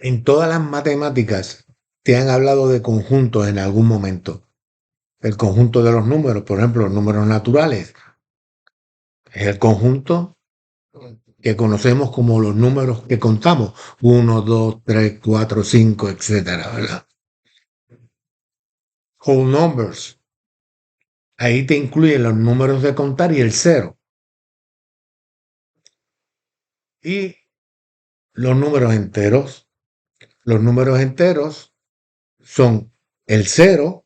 En todas las matemáticas te han hablado de conjuntos en algún momento. El conjunto de los números, por ejemplo, los números naturales, es el conjunto que conocemos como los números que contamos. Uno, 2, 3, 4, 5, etcétera, ¿verdad? Whole numbers. Ahí te incluyen los números de contar y el cero. Y los números enteros. Los números enteros son el cero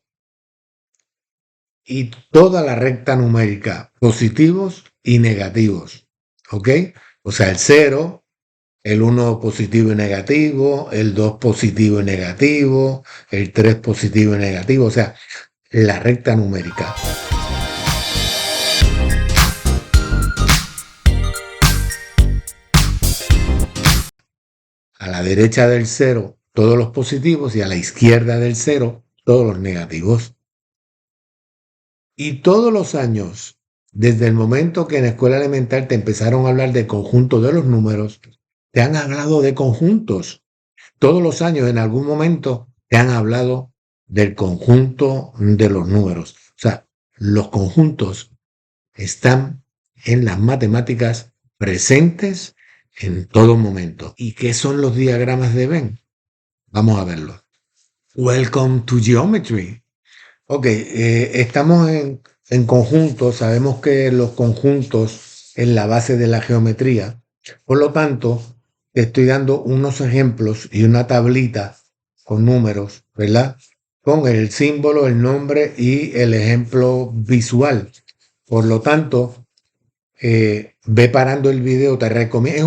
y toda la recta numérica, positivos y negativos. ¿Ok? O sea, el cero, el uno positivo y negativo, el 2 positivo y negativo, el 3 positivo y negativo. O sea, la recta numérica. A la derecha del cero, todos los positivos y a la izquierda del cero, todos los negativos. Y todos los años, desde el momento que en la escuela elemental te empezaron a hablar de conjunto de los números, te han hablado de conjuntos. Todos los años, en algún momento, te han hablado del conjunto de los números. O sea, los conjuntos están en las matemáticas presentes en todo momento. ¿Y qué son los diagramas de Venn? Vamos a verlo. Welcome to Geometry. Ok, estamos en conjuntos, sabemos que los conjuntos es la base de la geometría. Por lo tanto, te estoy dando unos ejemplos y una tablita con números, ¿verdad? Con el símbolo, el nombre y el ejemplo visual. Por lo tanto, ve parando el video, te recomiendo, es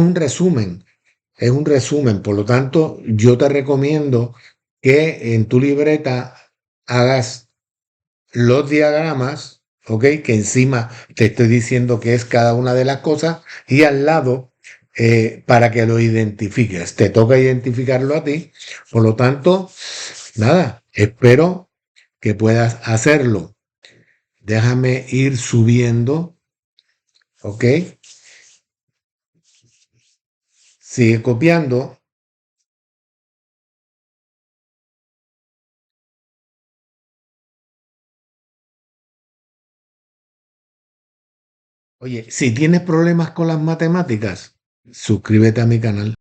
un resumen, por lo tanto, yo te recomiendo que en tu libreta hagas los diagramas, ¿ok? Que encima te estoy diciendo qué es cada una de las cosas y al lado para que lo identifiques. Te toca identificarlo a ti. Por lo tanto, nada, espero que puedas hacerlo. Déjame ir subiendo, ¿ok? Sigue copiando. Oye, si tienes problemas con las matemáticas, suscríbete a mi canal.